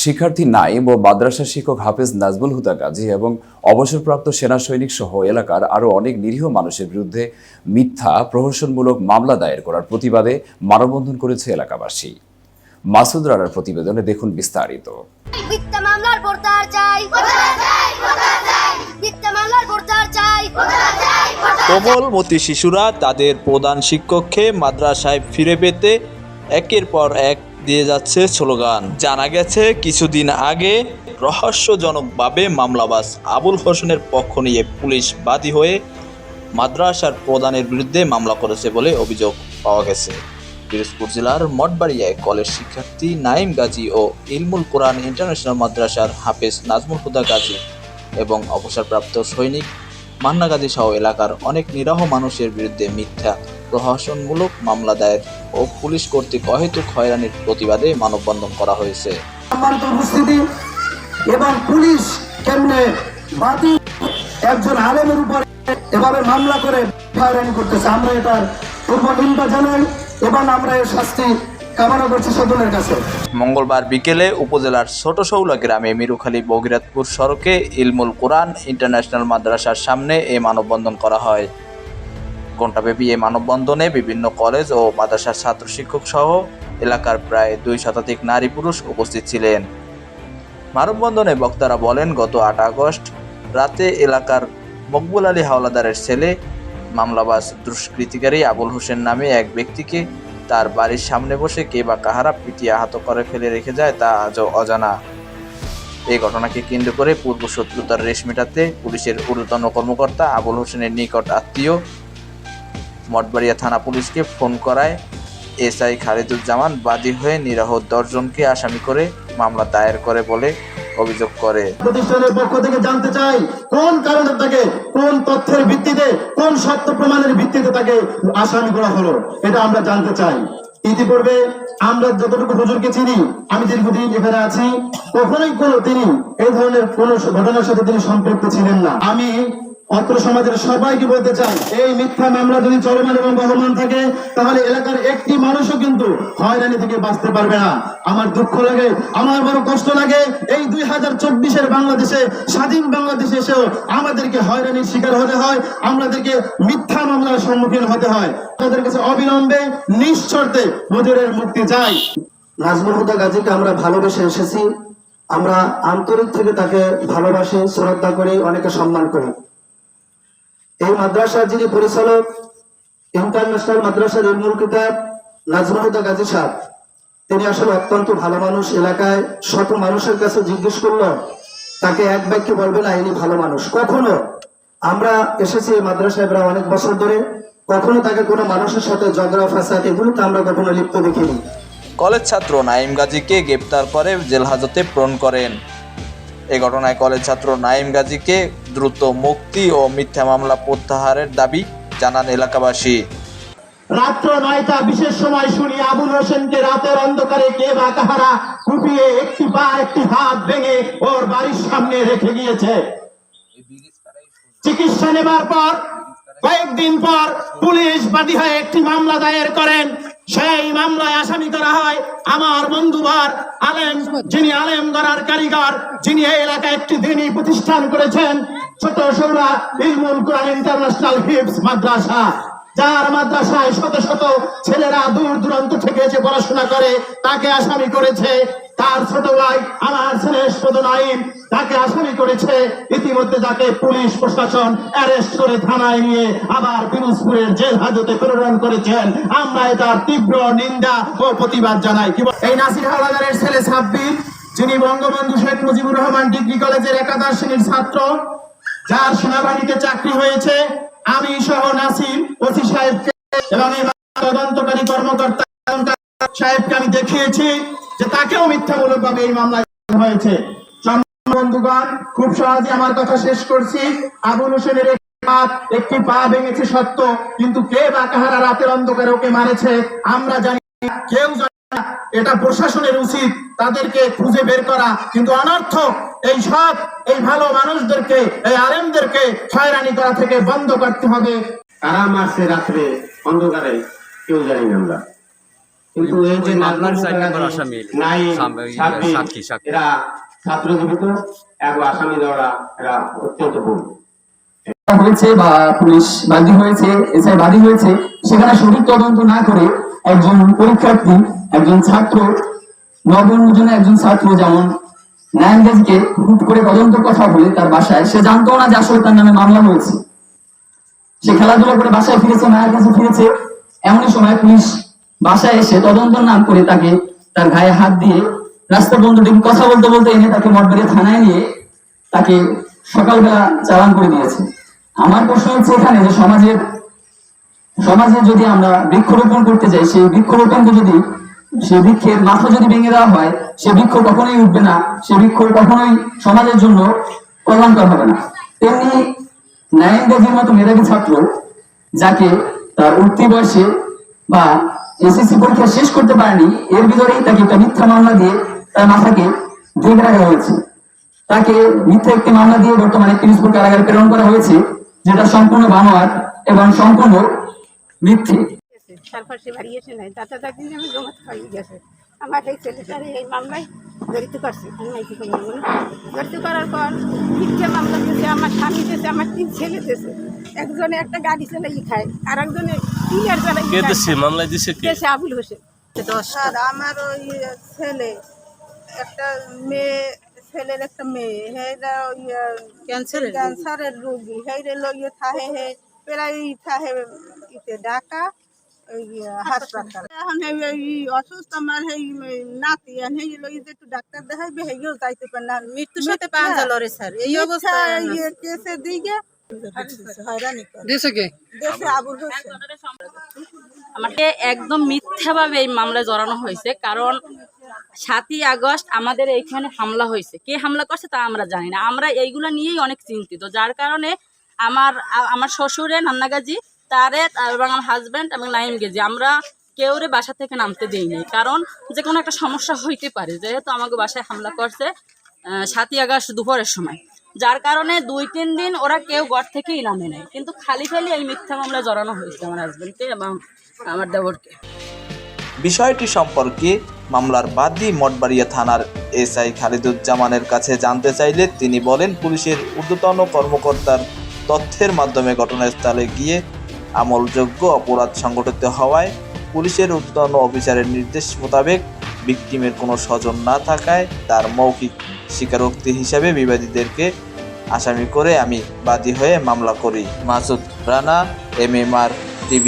শিক্ষার্থী নাইম ও মাদ্রাসা শিক্ষক হাফেজ নাজমুল হুদা গাজী এবং অবসরপ্রাপ্ত সেনা সৈনিক সহ এলাকার আরও অনেক নিরীহ মানুষের বিরুদ্ধে মিথ্যা প্রহসনমূলক মামলা দায়ের করার প্রতিবাদে মানববন্ধন করেছে এলাকাবাসী। মাসুদ রানার প্রতিবেদনে দেখুন বিস্তারিত। কোমলমতি শিশুরা তাদের প্রধান শিক্ষককে মাদ্রাসায় ফিরে পেতে একের পর এক দিয়ে যাচ্ছে স্লোগান। জানা গেছে কিছুদিন আগে রহস্যজনকভাবে মামলাবাজ আবুল হোসেনের পক্ষ নিয়ে পুলিশ বাদী হয়ে মাদ্রাসার প্রধানের বিরুদ্ধে মামলা করেছে বলে অভিযোগ পাওয়া গেছে। পিরোজপুর জেলার মঠবাড়িয়ায় কলেজ শিক্ষার্থী নাইম গাজী ও ইলমুল কোরআন ইন্টারন্যাশনাল মাদ্রাসার হাফেজ নাজমুল হুদা গাজী এবং অবসরপ্রাপ্ত সৈনিক মান্না গাজী সহ এলাকার অনেক নিরীহ মানুষের বিরুদ্ধে মিথ্যা প্রহসনমূলক মামলা দায়ের ও পুলিশ কর্তৃক অহেতুক হয়রানির প্রতিবাদে মানববন্ধন করা হয়েছে। এবং পুলিশ কেমনে বাদী একজন আলেমের উপরে এভাবে মামলা করে হয়রানি করতেছে, আমরা এটার পূর্ব নিন্দা জানাই এবং আমরা এর শাস্তি কামনা করছি সকলের কাছে। মঙ্গলবার বিকেলে উপজেলার ছোট শৌলা গ্রামে মিরুখালী বগিরাতপুর সড়কে ইলমুল কোরআন ইন্টারন্যাশনাল মাদ্রাসার সামনে এই মানববন্ধন করা হয়। ঘণ্টাব্যাপী এই মানববন্ধনে বিভিন্ন কলেজ ও মাদ্রাসার ছাত্র শিক্ষক সহ এলাকার প্রায় 2 শতাধিক নারী পুরুষ উপস্থিত ছিলেন। মানববন্ধনে বক্তারা বলেন, গত 8 আগস্ট রাতে এলাকার মকবুল আলী হাওলাদারের ছেলে মামলাবাজ দুষ্কৃতিকারী আবুল হোসেন নামে এক ব্যক্তিকে তার বাড়ির সামনে বসে কে বা কাহারা পিটিয়ে আহত করে ফেলে রেখে যায় তা আজও অজানা। এই ঘটনাকে কেন্দ্র করে পূর্ব শত্রুতার রেশ মেটাতে পুলিশের ঊর্ধ্বতন কর্মকর্তা আবুল হোসেনের নিকট আত্মীয় মঠবাড়িয়া থানা পুলিশকে ফোন করায় এসআই খালিদুজ্জামান বাদী হয়ে নিরীহ 10 জনকে আসামি করে মামলা দায়ের করে বলে অভিযোগ করে। প্রতিষ্ঠানের পক্ষ থেকে জানতে চাই কোন কারণে তাকে, কোন তথ্যের ভিত্তিতে, কোন সত্য প্রমাণের ভিত্তিতে তাকে আসামি করা হলো, এটা আমরা জানতে চাই। ইতিপূর্বে আমরা যতটুকু হুজুরকে চিনি, আমি দীর্ঘদিন এখানে আছি, কখনোই তিনি এই ধরনের কোন ঘটনার সাথে তিনি সম্পৃক্ত ছিলেন না। আমি অত্র সমাজের সবাইকে বলতে চাই, এই মিথ্যা মামলা যদি চলমান এবং বহমান থাকে তাহলে এলাকার একটি মানুষও কিন্তু হয়রানি থেকে বাঁচতে পারবে না। আমার দুঃখ লাগে, আমার বড় কষ্ট লাগে, এই 2024-এর বাংলাদেশে, স্বাধীন বাংলাদেশে এসেও আমাদেরকে হয়রানির শিকার হতে হয়, আমাদেরকে মিথ্যা মামলার সম্মুখীন হতে হয়। তাদের কাছে অবিলম্বে নিঃশর্তে হুজুরের মুক্তি চাই। নাজমুল হুদা গাজীকে আমরা ভালোবেসে এসেছি, আমরা আন্তরিক থেকে তাকে ভালোবাসি, শ্রদ্ধা করি, অনেকে সম্মান করি। এই মাদ্রাসার যিনি পরিচালক ইন্টারন্যাশনাল মাদ্রাসার ইলমুল কিতাব নাজমুল হুদা গাজী সাহেব, তিনি আসলে অত্যন্ত ভালো মানুষ। এলাকায় শত মানুষের কাছে জিজ্ঞেস করলো, তাকে এক বাক্যে বলবে না ইনি ভালো মানুষ। কখনো আমরা এসেছি এই মাদ্রাসায় প্রায় অনেক বছর ধরে, কখনো তাকে কোনো মানুষের সাথে ঝগড়া ফাসাদ এগুলোতে আমরা কখনো লিপ্ত দেখিনি। কলেজ ছাত্র নাইম গাজীকে গ্রেপ্তার করে জেল হাজতে প্রেরণ করেন। এই ঘটনায় কলেজ ছাত্র নাইম গাজীকে দ্রুত মুক্তি ও মিথ্যা মামলা প্রত্যাহারের দাবি জানান এলাকাবাসী। রাত্র 9টা বিশেষ সময় শুনি আবুল হোসেনকে রাতের অন্ধকারে কে বা কাহারা কুপিয়ে একটি পা একটি হাত ভেঙে ওর বাড়ির সামনে রেখে গিয়েছে। চিকিৎসা নেবার পর কয়েকদিন পর পুলিশ বাদী হয়ে একটি মামলা দায়ের করেন। সেই মামলায় আসামি করা হয় আমার বন্ধুবার আলেম, যিনি আলেম গড়ার কারিগর, যিনি এই এলাকায় একটি দিনী প্রতিষ্ঠান করেছেন, ছোট শৌরা ইলমুল কোরআন ইন্টারন্যাশনাল হিফজ মাদ্রাসা, যার মাদ্রাসায় শত শত ছেলেরা দূর দূরান্ত থেকে এসে পড়াশোনা করে, তাকে আসামি করেছে। তার ছোট ভাই আমার ছেলে নাইম, তাকে আসামি করেছে। ইতিমধ্যে তাকে পুলিশ প্রশাসন অ্যারেস্ট করে থানায় নিয়ে আবার পিরোজপুরের জেল হাজতে প্রেরণ করেছেন। আমরা এটার তীব্র নিন্দা ও প্রতিবাদ জানাই। এই নাসির হাওলাদারের ছেলে সাব্বির, যিনি বঙ্গবন্ধু শেখ মুজিবুর রহমান ডিগ্রি কলেজের একাদশ শ্রেণীর ছাত্র, যার সেনাবাহিনীতে চাকরি হয়েছে, আমি সহ নাসির ওসি সাহেবকে এবং তদন্তকারী কর্মকর্তা সাহেবকে আমি দেখিয়েছি যে তাকেও মিথ্যামূলকভাবে এই মামলায় হয়েছে। বন্ধুগণ, খুব সহজে আমার কথা শেষ করছি। আবুল হোসেনের একটি পা ভেঙেছে সত্য, কিন্তু কে বা কাহারা রাতের অন্ধকারে ওকে মারেছে আমরা জানি, কেউ জানে না। এটা প্রশাসনের উচিত তাদেরকে খুঁজে বের করা, কিন্তু অনর্থক এই সব এই ভালো মানুষদেরকে, এই আলেমদেরকে হয়রানি করা থেকে বন্ধ করতে হবে। কারা মারছে রাত্রে অন্ধকারে কেউ জানি না আমরা। কিন্তু এই যে মামলার নাজমুল 4 নম্বর হুদা আসামি নাই সাক্ষী। এরা ছাত্র জীবিত এবং আসামি দেওয়া এরা অত্যন্ত ভুল হয়েছে বা পুলিশ বাদী হয়েছে, এসআই বাদী হয়েছে, সেখানে সঠিক তদন্ত না করে একজন পরীক্ষার্থী, একজন ছাত্র, নবম জনের একজন ছাত্র যেমন নারায়ণগঞ্জকে হুট করে তদন্ত কথা বলে তার বাসায়, সে জানতো না যে আসলে তার নামে মামলা হয়েছে। সে খেলাধুলা করে বাসায় ফিরেছে, মায়ের কাছে ফিরেছে, এমনই সময় পুলিশ বাসায় এসে তদন্ত নাম করে তাকে তার গায়ে হাত দিয়ে রাস্তা বন্ধ দেখে কথা বলতে বলতে এনে তাকে মঠবাড়িয়া থানায় নিয়ে তাকে সকালবেলা চালান করে দিয়েছে। আমার প্রশ্ন হচ্ছে এখানে যে সমাজে যদি আমরা বৃক্ষরোপণ করতে যাই, সেই বৃক্ষরোপণকে যদি সেই বৃক্ষের মাথা যদি ভেঙে দেওয়া হয়, সে বৃক্ষ কখনোই উঠবে না, সে বৃক্ষ কখনোই সমাজের জন্য কল্যাণকর হবে না। তেমনি নারায়ণগঞ্জের মতো মেধাবী ছাত্র, যাকে তার উঠতি বয়সে বা এসএসসি পরীক্ষা শেষ করতে পারেনি, এর ভিতরেই তাকে একটা মিথ্যা মামলা দিয়ে তার মাথাকে ঢেকে রাখা হয়েছে। তাকে মিথ্যা একটি মামলা দিয়ে বর্তমানে পিরোজপুর কারাগারে প্রেরণ করা হয়েছে, যেটা সম্পূর্ণ বানোয়াট এবং সম্পূর্ণ মিথ্যে। তারপর সে বাড়িয়েছে নাই দাদা দাদি আমি জমা খাইয়ে গেছে আমার এই ছেলেটারে এই মামলায় জড়িত করছে। আমি কি করবো বলে জড়িত করার পর মিথ্যে মামলা দিয়েছে, আমার স্বামী দিয়েছে, আমার 3 ছেলে দিয়েছে। একজনে একটা গাড়ি চালাই খায়, আর একজনে টিলার চালাই মামলা দিছে দিয়েছে আবুল হোসেন। আর আমার ওই ছেলে একটা মেয়ে, ছেলের একটা মেয়ে হেরা ওই ক্যান্সারের রোগী, হেরে লইয়ে থাহে হে প্রায় থাহে ইতে ঢাকা ওই হাসপাতাল। এখন এই অসুস্থ আমার এই নাতি হে লই যে একটু ডাক্তার দেখাইবে হেগেও যাইতে পারে না, মৃত্যুর সাথে পাঞ্জা লড়ে স্যার এই অবস্থা কেসে দিকে হয়রানি করে দেশে আবুল হোসেন। আমাকে একদম মিথ্যাভাবে এই মামলায় জড়ানো হয়েছে। কারণ 7ই আগস্ট আমাদের এইখানে হামলা হয়েছে, কে হামলা করছে তা আমরা জানি না। আমরা এইগুলো নিয়েই অনেক চিন্তিত, যার কারণে আমার শ্বশুরে নান্নাগাজী তারে এবং আমার হাজব্যান্ড এবং নাইম গেজি আমরা কেউরে বাসা থেকে নামতে দেই নাই। কারণ যে কোনো একটা সমস্যা হইতে পারে, যেহেতু আমাকে বাসায় হামলা করছে 7ই আগস্ট দুপুরের সময়, যার কারণে 2-3 দিন ওরা কেউ ঘর থেকেই নামে নেয়। কিন্তু খালি এই মিথ্যা মামলায় জড়ানো হয়েছে আমার হাজব্যান্ডকে এবং আমার দেবরকে। বিষয়টি সম্পর্কে মামলার বাদী মঠবাড়িয়া থানার এসআই খালিদুজ্জামানের কাছে জানতে চাইলে তিনি বলেন, পুলিশের ঊর্ধ্বতন কর্মকর্তার তথ্যের মাধ্যমে ঘটনাস্থলে গিয়ে আমলযোগ্য অপরাধ সংঘটিত হওয়ায় পুলিশের ঊর্ধ্বতন অফিসারের নির্দেশ মোতাবেক ভিকটিমের কোনো স্বজন না থাকায় তার মৌখিক স্বীকারোক্তি হিসাবে বিবাদীদেরকে আসামি করে আমি বাদী হয়ে মামলা করি। Masud Rana, MMR TV।